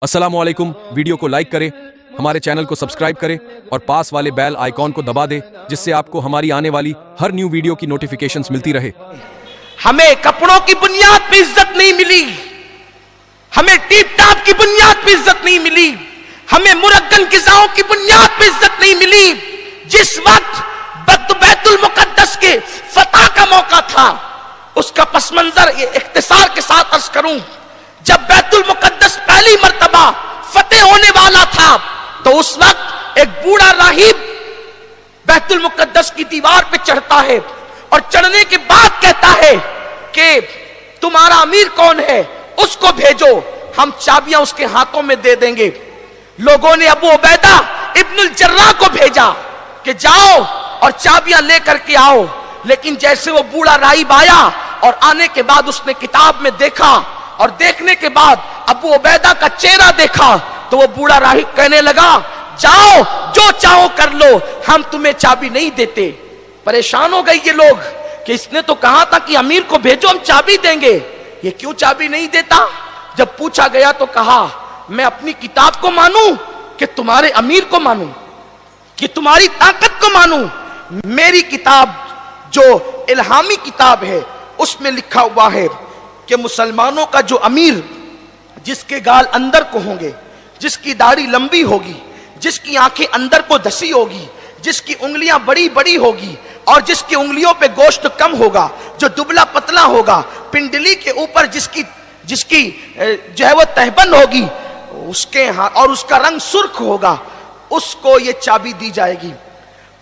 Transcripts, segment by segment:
अस्सलामुअलैकुम। वीडियो को लाइक करें, हमारे चैनल को सब्सक्राइब करें और पास वाले बेल आइकॉन को दबा दें, जिससे आपको हमारी आने वाली हर न्यू वीडियो की नोटिफिकेशंस मिलती रहे। हमें कपड़ों की बुनियाद पे इज्जत नहीं मिली, हमें टीप टाप की बुनियाद पे इज्जत नहीं मिली, हमें मुरक्कन गिज़ाओं की बुनियाद पे इज्जत नहीं मिली। जिस वक्त बैतुल मुकद्दस के फतह का मौका था, उसका पस मंजर ये इख्तिसार के साथ अर्ज करूं। जब बैतुल मुकद्दस पहली मर्तबा फतेह होने वाला था, तो उस वक्त एक बूढ़ा राहिब बैतुल मुकद्दस की दीवार पे चढ़ता है और चढ़ने के बाद कहता है कि तुम्हारा अमीर कौन है, उसको भेजो, हम चाबियां उसके हाथों में दे देंगे। लोगों ने अबू उबैदा इब्नुल जर्राह को भेजा कि जाओ और चाबियां लेकर के आओ। लेकिन जैसे वो बूढ़ा राहिब आया और आने के बाद उसने किताब में देखा और देखने के बाद अबू उबैदा का चेहरा देखा, तो वो बूढ़ा राहिब कहने लगा, जाओ जो चाहो कर लो, हम तुम्हें चाबी नहीं देते। परेशान हो गए ये लोग कि इसने तो कहा था कि अमीर को भेजो, हम चाबी देंगे, ये क्यों चाबी नहीं देता। जब पूछा गया तो कहा, मैं अपनी किताब को मानूं कि तुम्हारे अमीर को मानूं, कि तुम्हारी ताकत को मानूं। मेरी किताब जो इल्हामी किताब है, उसमें लिखा हुआ है कि मुसलमानों का जो अमीर, जिसके गाल अंदर को होंगे, जिसकी दाढ़ी लंबी होगी, जिसकी आंखें अंदर को धसी होगी, जिसकी उंगलियां बड़ी बड़ी होगी और जिसकी उंगलियों पे गोश्त कम होगा, जो दुबला पतला होगा, पिंडली के ऊपर जिसकी जो है वो तहबंद होगी, उसके और उसका रंग सुर्ख होगा, उसको ये चाबी दी जाएगी।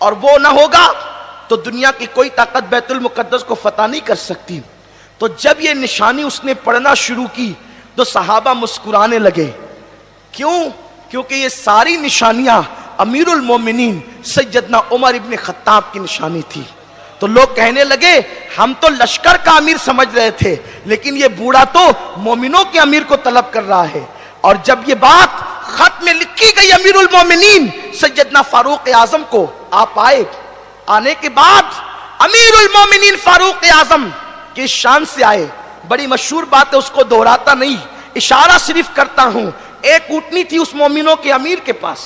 और वो ना होगा तो दुनिया की कोई ताकत बैतुल मुकद्दस को फतह नहीं कर सकती। तो जब ये निशानी उसने पढ़ना शुरू की तो सहाबा मुस्कुराने लगे। क्यों? क्योंकि ये सारी निशानियां अमीरुल मोमिनीन सैयदना उमर इब्न खत्ताब की निशानी थी। तो लोग कहने लगे, हम तो लश्कर का अमीर समझ रहे थे, लेकिन ये बूढ़ा तो मोमिनों के अमीर को तलब कर रहा है। और जब ये बात खत में लिखी गई अमीरुल मोमिनीन सैयदना फारूक आजम को, आप आए, आने के बाद अमीरुल मोमिनीन फारूक आजम की शान से आए। बड़ी मशहूर बात है, उसको दोहराता नहीं, इशारा सिर्फ करता हूं। एक ऊँटनी थी उस मोमिनों के अमीर के पास।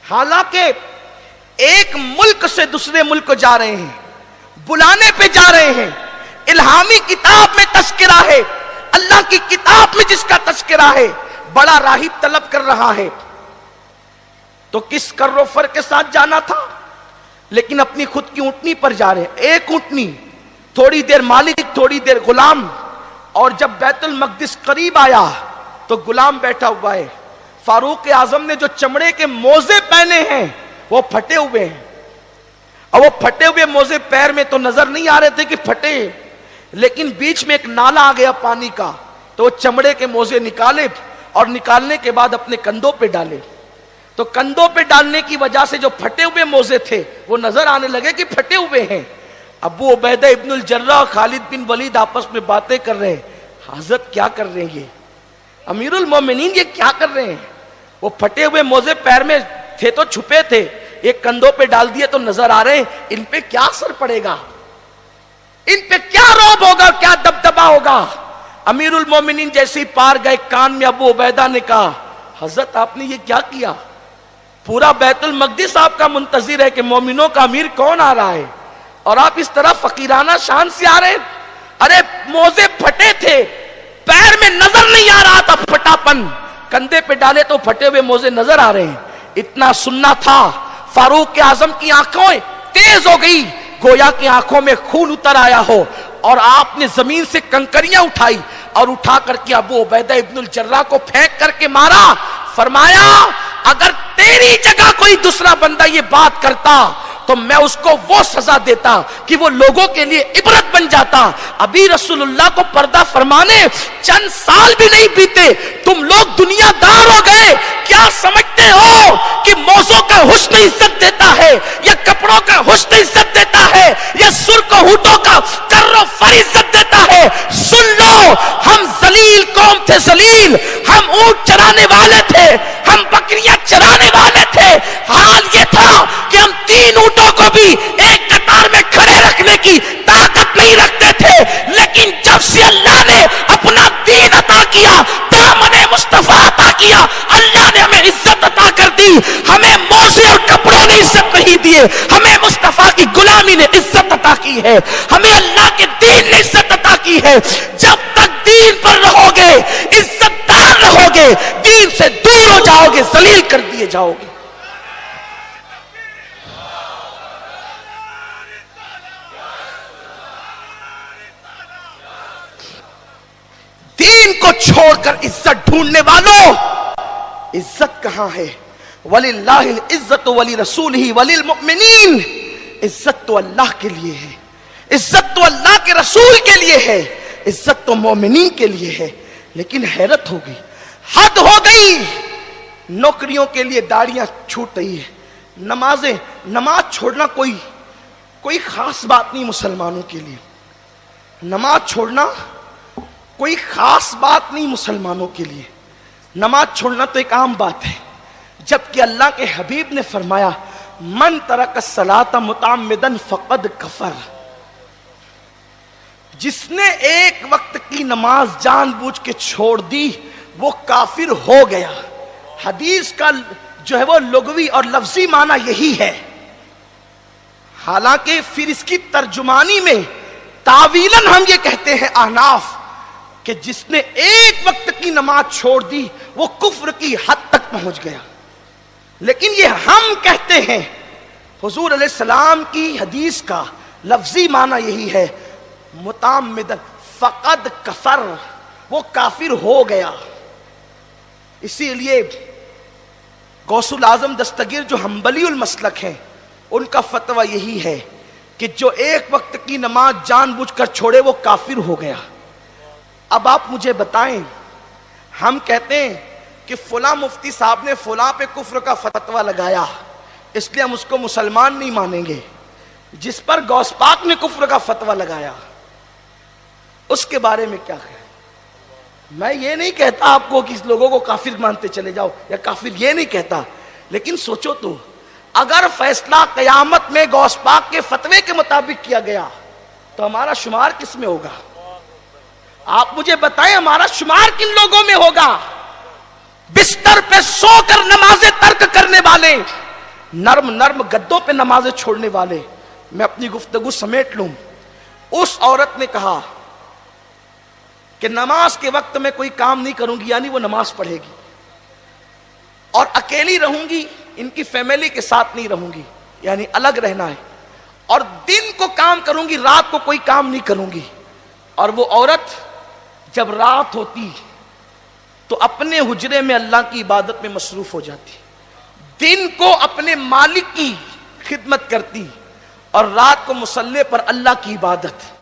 हालांकि एक मुल्क से दूसरे मुल्क को जा रहे हैं, बुलाने पे जा रहे हैं, इल्हामी किताब में तस्करा है, अल्लाह की किताब में जिसका तस्करा है, बड़ा राहिब तलब कर रहा है। तो किस कर्रो फर के साथ जाना था, लेकिन अपनी खुद की ऊँटनी पर जा रहे हैं। एक ऊँटनी, थोड़ी देर मालिक, थोड़ी देर गुलाम। और जब बैतुल मक़दिस करीब आया तो गुलाम बैठा हुआ है। फारूक आजम ने जो चमड़े के मोजे पहने हैं वो फटे हुए हैं, और वो फटे हुए मोजे पैर में तो नजर नहीं आ रहे थे कि फटे, लेकिन बीच में एक नाला आ गया पानी का, तो वो चमड़े के मोजे निकाले और निकालने के बाद अपने कंधों पे डाले। तो कंधों पे डालने की वजह से जो फटे हुए मोजे थे वो नजर आने लगे कि फटे हुए हैं। अबू उबैदा इब्नुल जर्राह और खालिद बिन वलीद आपस में बातें कर रहे हैं, हज़रत क्या कर रहे हैं ये, अमीरुल मोमिनीन ये क्या कर रहे हैं। वो फटे हुए मोजे पैर में थे तो छुपे थे, एक कंधों पे डाल दिए तो नजर आ रहे हैं, इन पे क्या असर पड़ेगा, इन पे क्या रौब होगा, क्या दबदबा होगा। अमीरुल मोमिनीन जैसे ही पार गए, कान में अबू उबैदा ने कहा, हजरत आपने ये क्या किया, पूरा बैतुल मक़दिस आपका मुंतजिर है कि मोमिनों का अमीर कौन आ रहा है, और आप इस तरह फकीराना शान से आ रहे हैं। अरे मोजे फटे थे, पैर में नजर नहीं आ रहा था फटापन, कंधे पे डाले तो फटे हुए मोजे नजर आ रहे हैं। इतना सुनना था, फारूक आजम की आंखें तेज हो गई, गोया की आंखों में खून उतर आया हो, और आपने जमीन से कंकरियां उठाई और उठा करके अबू उबैदा इब्नुल जर्राह को फेंक करके मारा। फरमाया, अगर तेरी जगह कोई दूसरा बंदा ये बात करता तो मैं उसको वो सजा देता कि वो लोगों के लिए इबरत बन जाता। अभी रसूलुल्लाह को पर्दा फरमाने चंद साल भी नहीं बीते, तुम लोग दुनियादार हो गए। क्या समझते हो कि मौजों का हुस्न इज्जत देता है, या कपड़ों का हुस्न इज्जत देता है, या सुर्ख होठों का कर्रो फर इज्जत देता है। सुन लो, हम जलील कौम थे, जलील, हम ऊंट चराने वाले थे, हम बकरियां चराने वाले थे। हाल ये था कि हम 3 ऊंटों को भी एक कतार में खड़े रखने की ताकत नहीं रखते थे, लेकिन जब से अल्लाह ने अपना दीन अता किया, दामन मुस्तफा अता کیا، اللہ نے ہمیں عزت عطا کر دی. ہمیں موزے اور کپڑوں نے عزت نہیں دیے، ہمیں مصطفیٰ کی غلامی نے عزت عطا کی ہے، ہمیں اللہ کے دین نے عزت عطا کی ہے. جب تک دین پر رہو گے، عزت دار رہو گے، دین سے دور ہو جاؤ گے، ذلیل کر دیے جاؤ گے. دین کو چھوڑ کر عزت ڈھونڈنے والوں، عزت کہاں ہے؟ وَلِلَّهِ الْعِزَّةُ وَلِرَسُولِهِ وَلِلْمُؤْمِنِينَ. عزت تو اللہ کے لیے ہے، عزت تو اللہ کے رسول کے لیے ہے، عزت تو مومنین کے لیے ہے. لیکن حیرت ہو گئی، حد ہو گئی. نوکریوں کے لیے داڑیاں چھوٹ رہی ہے، نماز چھوڑنا کوئی خاص بات نہیں مسلمانوں کے لیے. نماز چھوڑنا کوئی خاص بات نہیں مسلمانوں کے لیے. نماز چھوڑنا تو ایک عام بات ہے، جبکہ اللہ کے حبیب نے فرمایا من ترک الصلاۃ متعمدا فقد کفر. جس نے ایک وقت کی نماز جان بوجھ کے چھوڑ دی وہ کافر ہو گیا. حدیث کا جو ہے وہ لغوی اور لفظی معنی یہی ہے. حالانکہ پھر اس کی ترجمانی میں تاویلاً ہم یہ کہتے ہیں احناف کہ جس نے ایک وقت کی نماز چھوڑ دی وہ کفر کی حد تک پہنچ گیا. لیکن یہ ہم کہتے ہیں، حضور علیہ السلام کی حدیث کا لفظی معنی یہی ہے متعمدن فقد کفر، وہ کافر ہو گیا. اسی لیے غوث الاعظم دستگیر جو حنبلی المسلک ہیں ان کا فتویٰ یہی ہے کہ جو ایک وقت کی نماز جان بوجھ کر چھوڑے وہ کافر ہو گیا. اب آپ مجھے بتائیں، ہم کہتے ہیں کہ فلاں مفتی صاحب نے فلاں پہ کفر کا فتویٰ لگایا اس لیے ہم اس کو مسلمان نہیں مانیں گے. جس پر غوث پاک نے کفر کا فتویٰ لگایا اس کے بارے میں کیا ہے؟ میں یہ نہیں کہتا آپ کو کہ اس لوگوں کو کافر مانتے چلے جاؤ یا کافر، یہ نہیں کہتا. لیکن سوچو تو اگر فیصلہ قیامت میں غوث پاک کے فتوے کے مطابق کیا گیا تو ہمارا شمار کس میں ہوگا؟ آپ مجھے بتائیں ہمارا شمار کن لوگوں میں ہوگا؟ بستر پہ سو کر نمازیں ترک کرنے والے، نرم گدوں پہ نمازیں چھوڑنے والے. میں اپنی گفتگو سمیٹ لوں. اس عورت نے کہا کہ نماز کے وقت میں کوئی کام نہیں کروں گی، یعنی وہ نماز پڑھے گی اور اکیلی رہوں گی، ان کی فیملی کے ساتھ نہیں رہوں گی، یعنی الگ رہنا ہے. اور دن کو کام کروں گی، رات کو کوئی کام نہیں کروں گی. اور وہ عورت جب رات ہوتی تو اپنے حجرے میں اللہ کی عبادت میں مصروف ہو جاتی، دن کو اپنے مالک کی خدمت کرتی اور رات کو مصلی پر اللہ کی عبادت.